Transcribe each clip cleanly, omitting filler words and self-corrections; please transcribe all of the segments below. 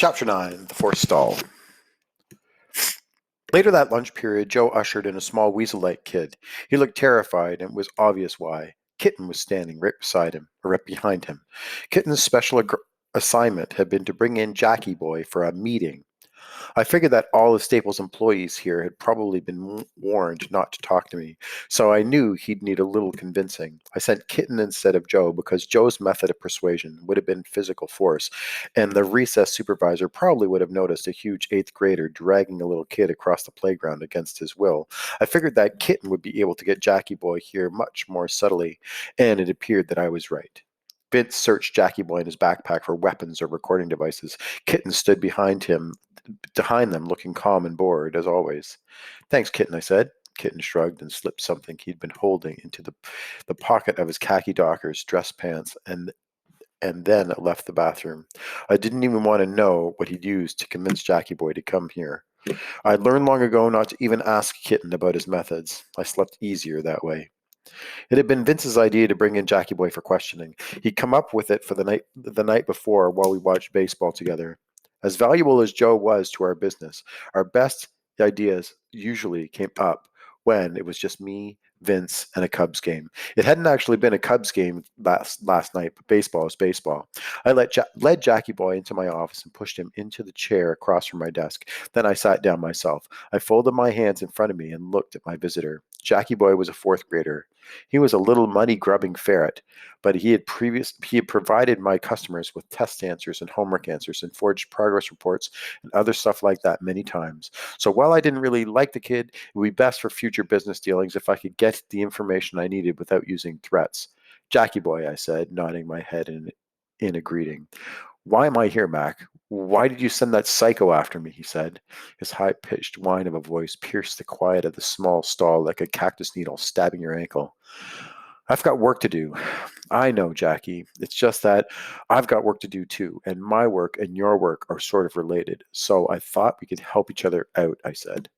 Chapter 9 The Fourth Stall. Later that lunch period, Joe ushered in a small weasel-like kid. He looked terrified, and it was obvious why. Kitten was standing right beside him, or right behind him. Kitten's special assignment had been to bring in Jackie Boy for a meeting. I figured that all of Staples' employees here had probably been warned not to talk to me, so I knew he'd need a little convincing. I sent Kitten instead of Joe because Joe's method of persuasion would have been physical force, and the recess supervisor probably would have noticed a huge eighth grader dragging a little kid across the playground against his will. I figured that Kitten would be able to get Jackie Boy here much more subtly, and it appeared that I was right. Vince searched Jackie Boy in his backpack for weapons or recording devices. Kitten stood behind them, looking calm and bored, as always. Thanks, Kitten, I said. Kitten shrugged and slipped something he'd been holding into the pocket of his khaki Dockers dress pants and then left the bathroom. I didn't even want to know what he'd used to convince Jackie Boy to come here. I'd learned long ago not to even ask Kitten about his methods. I slept easier that way. It had been Vince's idea to bring in Jackie Boy for questioning. He'd come up with it for the night before while we watched baseball together. As valuable as Joe was to our business, our best ideas usually came up when it was just me, Vince, and a Cubs game. It hadn't actually been a Cubs game last night, but baseball is baseball. I led Jackie Boy into my office and pushed him into the chair across from my desk. Then I sat down myself. I folded my hands in front of me and looked at my visitor. Jackie Boy was a fourth grader. He was a little money-grubbing ferret, but he had provided my customers with test answers and homework answers and forged progress reports and other stuff like that many times. So while I didn't really like the kid, it would be best for future business dealings if I could get the information I needed without using threats. Jackie Boy, I said, nodding my head in a greeting. Why am I here, Mac? Why did you send that psycho after me? He said. His high-pitched whine of a voice pierced the quiet of the small stall like a cactus needle stabbing your ankle. I've got work to do. I know, Jackie. It's just that I've got work to do too, and my work and your work are sort of related. So I thought we could help each other out, I said.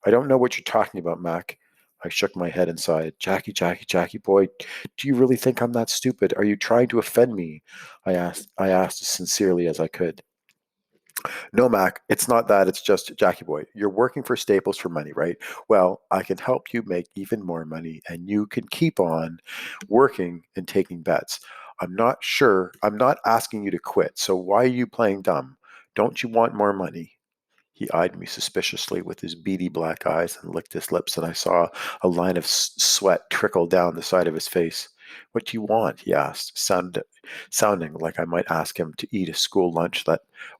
I don't know what you're talking about, Mac. I shook my head and sighed. Jackie boy, do you really think I'm that stupid? Are you trying to offend me? I asked as sincerely as I could. No, Mac, it's not that. It's just Jackie boy. You're working for Staples for money, right? Well, I can help you make even more money, and you can keep on working and taking bets. I'm not sure. I'm not asking you to quit. So why are you playing dumb? Don't you want more money? He eyed me suspiciously with his beady black eyes and licked his lips, and I saw a line of sweat trickle down the side of his face. What do you want? He asked, sounding like I might ask him to eat a school lunch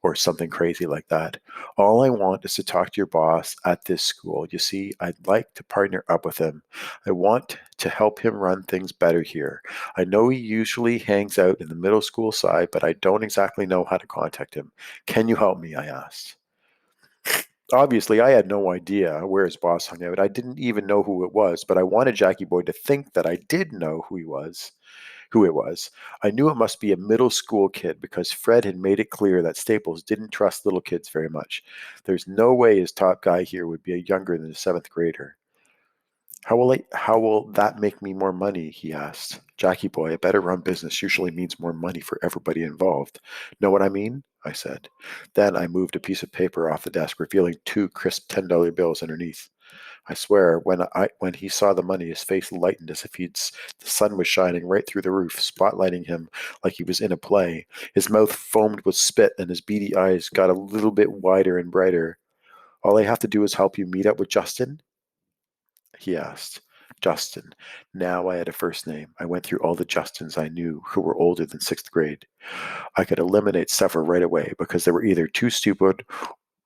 or something crazy like that. All I want is to talk to your boss at this school. You see, I'd like to partner up with him. I want to help him run things better here. I know he usually hangs out in the middle school side, but I don't exactly know how to contact him. Can you help me? I asked. Obviously, I had no idea where his boss hung out. I didn't even know who it was, but I wanted Jackie Boy to think that I did know who it was. I knew it must be a middle school kid because Fred had made it clear that Staples didn't trust little kids very much. There's no way his top guy here would be a younger than a seventh grader. How will that make me more money? He asked. Jackie Boy, a better run business usually means more money for everybody involved. Know what I mean? I said. Then I moved a piece of paper off the desk, revealing two crisp $10 bills underneath. I swear, when he saw the money, his face lightened as if the sun was shining right through the roof, spotlighting him like he was in a play. His mouth foamed with spit, and his beady eyes got a little bit wider and brighter. All I have to do is help you meet up with Justin? He asked. Justin. Now I had a first name. I went through all the Justins I knew who were older than sixth grade. I could eliminate several right away because they were either too stupid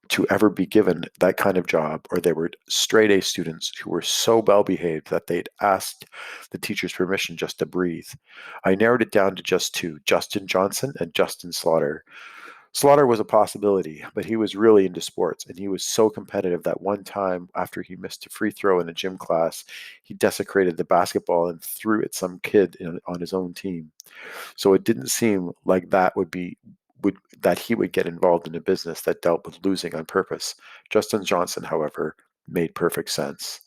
to ever be given that kind of job, or they were straight A students who were so well behaved that they'd asked the teacher's permission just to breathe. I narrowed it down to just two, Justin Johnson and Justin Slaughter. Slaughter was a possibility, but he was really into sports, and he was so competitive that one time, after he missed a free throw in a gym class, he desecrated the basketball and threw it some kid on his own team. So it didn't seem like that he would get involved in a business that dealt with losing on purpose. Justin Johnson, however, made perfect sense.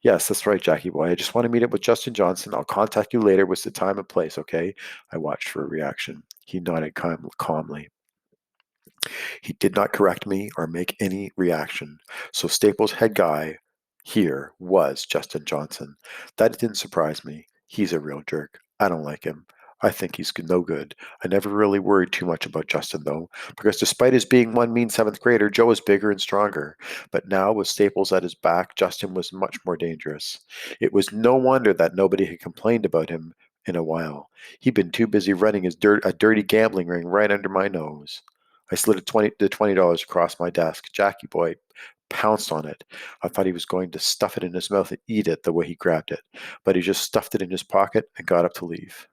Yes, that's right, Jackie boy. I just want to meet up with Justin Johnson. I'll contact you later with the time and place, okay? I watched for a reaction. He nodded calmly. He did not correct me or make any reaction. So Staples' head guy here was Justin Johnson. That didn't surprise me. He's a real jerk. I don't like him. I think he's no good. I never really worried too much about Justin, though, because despite his being one mean seventh grader, Joe is bigger and stronger. But now, with Staples at his back, Justin was much more dangerous. It was no wonder that nobody had complained about him in a while. He'd been too busy running a dirty gambling ring right under my nose. I slid the $20 across my desk. Jackie boy pounced on it. I thought he was going to stuff it in his mouth and eat it the way he grabbed it, but he just stuffed it in his pocket and got up to leave.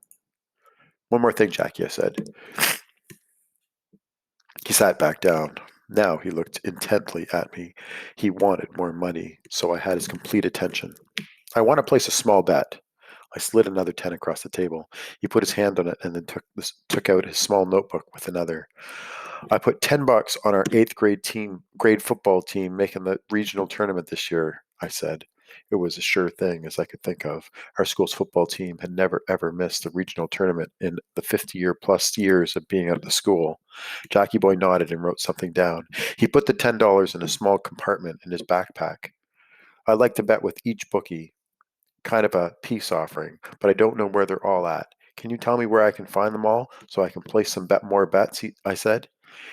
One more thing, Jackie, I said. He sat back down. Now he looked intently at me. He wanted more money, so I had his complete attention. I want to place a small bet. I slid another 10 across the table. He put his hand on it and then took out his small notebook with another. I put $10 on our eighth grade football team making the regional tournament this year, I said. It was a sure thing as I could think of. Our school's football team had never ever missed the regional tournament in the 50 plus years of being at the school. Jackie Boy nodded and wrote something down. He put the $10 in a small compartment in his backpack. I like to bet with each bookie, kind of a peace offering, but I don't know where they're all at. Can you tell me where I can find them all so I can place some more bets? I said.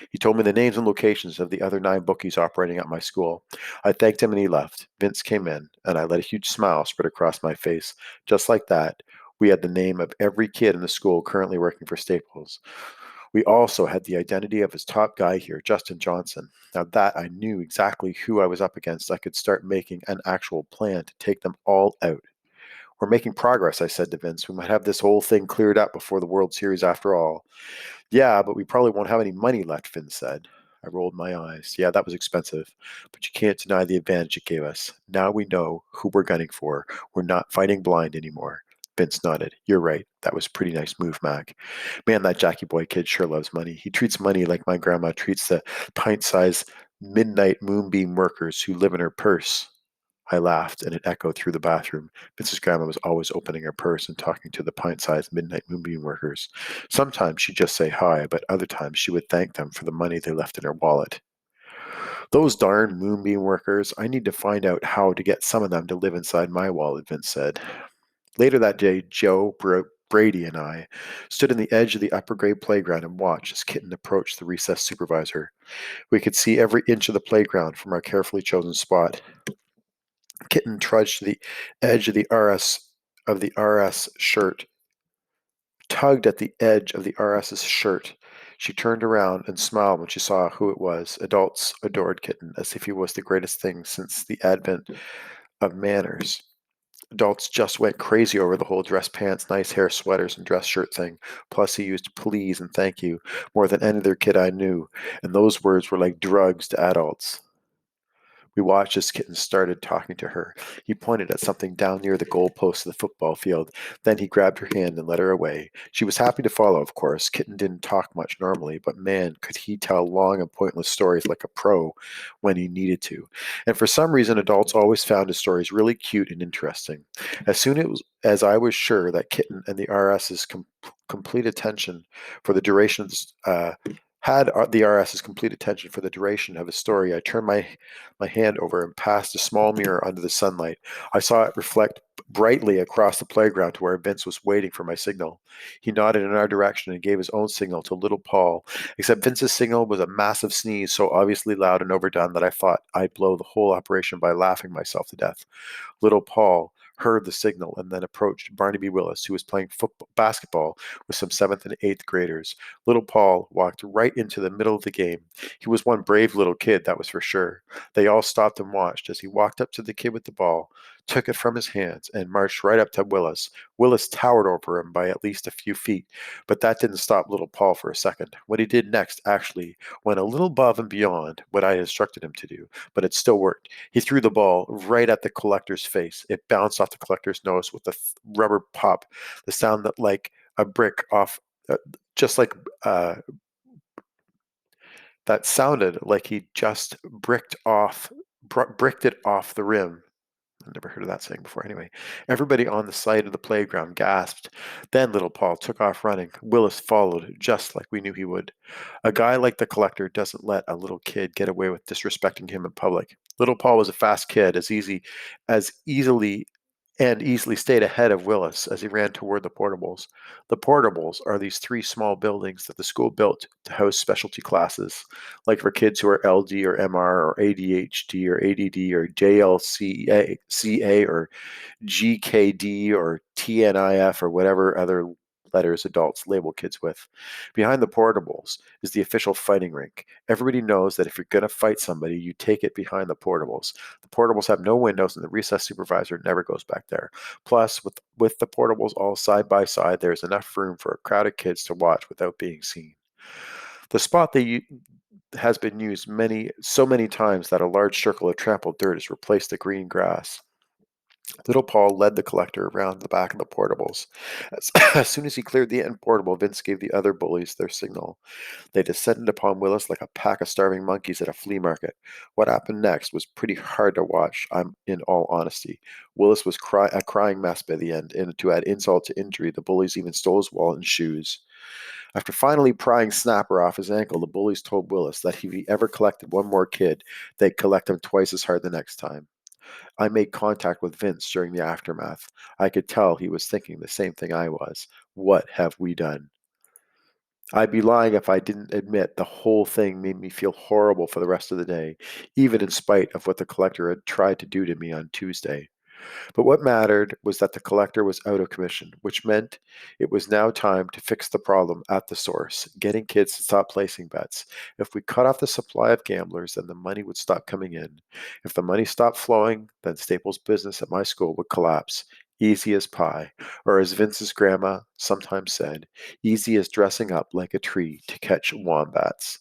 He told me the names and locations of the other 9 bookies operating at my school. I thanked him and he left. Vince came in, and I let a huge smile spread across my face. Just like that, we had the name of every kid in the school currently working for Staples. We also had the identity of his top guy here, Justin Johnson. Now that I knew exactly who I was up against, I could start making an actual plan to take them all out. We're making progress, I said to Vince. We might have this whole thing cleared up before the World Series after all. Yeah, but we probably won't have any money left, Vince said. I rolled my eyes. Yeah, that was expensive, but you can't deny the advantage it gave us. Now we know who we're gunning for. We're not fighting blind anymore. Vince nodded. You're right. That was a pretty nice move, Mac. Man, that Jackie Boy kid sure loves money. He treats money like my grandma treats the pint-sized midnight moonbeam workers who live in her purse. I laughed, and it echoed through the bathroom. Mrs. Grandma was always opening her purse and talking to the pint-sized midnight moonbeam workers. Sometimes she'd just say hi, but other times she would thank them for the money they left in her wallet. Those darn moonbeam workers, I need to find out how to get some of them to live inside my wallet, Vince said. Later that day, Brady and I stood on the edge of the upper grade playground and watched as Kitten approached the recess supervisor. We could see every inch of the playground from our carefully chosen spot. Kitten trudged to the edge of the RS shirt, tugged at the edge of the RS's shirt. She turned around and smiled when she saw who it was. Adults adored Kitten as if he was the greatest thing since the advent of manners. Adults just went crazy over the whole dress pants, nice hair, sweaters, and dress shirt thing. Plus, he used please and thank you more than any other kid I knew, and those words were like drugs to adults. We watched as Kitten started talking to her. He pointed at something down near the goalpost of the football field. Then he grabbed her hand and led her away. She was happy to follow, of course. Kitten didn't talk much normally, but man, could he tell long and pointless stories like a pro when he needed to. And for some reason, adults always found his stories really cute and interesting. As soon as I was sure that Kitten and the RS's complete attention for the duration of had the RS's complete attention for the duration of his story, I turned my hand over and passed a small mirror under the sunlight. I saw it reflect brightly across the playground to where Vince was waiting for my signal. He nodded in our direction and gave his own signal to little Paul, except Vince's signal was a massive sneeze so obviously loud and overdone that I thought I'd blow the whole operation by laughing myself to death. Little Paul heard the signal and then approached Barnaby Willis, who was playing basketball with some 7th and 8th graders. Little Paul walked right into the middle of the game. He was one brave little kid, that was for sure. They all stopped and watched as he walked up to the kid with the ball, took it from his hands, and marched right up to Willis. Willis towered over him by at least a few feet, but that didn't stop little Paul for a second. What he did next actually went a little above and beyond what I instructed him to do, but it still worked. He threw the ball right at the collector's face. It bounced off the collector's nose with a rubber pop, the sound that like a brick off, just like that sounded like he just bricked it off the rim. I never heard of that saying before. Anyway, everybody on the side of the playground gasped. Then little Paul took off running. Willis followed, just like we knew he would. A guy like the collector doesn't let a little kid get away with disrespecting him in public. Little Paul was a fast kid, as easily and easily stayed ahead of Willis as he ran toward the portables. The portables are these three small buildings that the school built to house specialty classes, like for kids who are LD or MR or ADHD or ADD or JLCA or GKD or TNIF or whatever other letters adults label kids with. Behind the portables is the official fighting rink. Everybody knows that if you're going to fight somebody, you take it behind the portables. The portables have no windows, and the recess supervisor never goes back there. Plus, with the portables all side by side, there's enough room for a crowd of kids to watch without being seen. The spot has been used so many times that a large circle of trampled dirt has replaced the green grass. Little Paul led the collector around the back of the portables. As, as soon as he cleared the end portable, Vince gave the other bullies their signal. They descended upon Willis like a pack of starving monkeys at a flea market. What happened next was pretty hard to watch, I'm in all honesty. Willis was a crying mess by the end, and to add insult to injury, the bullies even stole his wallet and shoes. After finally prying Snapper off his ankle, the bullies told Willis that if he ever collected one more kid, they'd collect him twice as hard the next time. I made contact with Vince during the aftermath. I could tell he was thinking the same thing I was. What have we done? I'd be lying if I didn't admit the whole thing made me feel horrible for the rest of the day, even in spite of what the collector had tried to do to me on Tuesday. But what mattered was that the collector was out of commission, which meant it was now time to fix the problem at the source, getting kids to stop placing bets. If we cut off the supply of gamblers, then the money would stop coming in. If the money stopped flowing, then Staples' business at my school would collapse. Easy as pie, or as Vince's grandma sometimes said, easy as dressing up like a tree to catch wombats.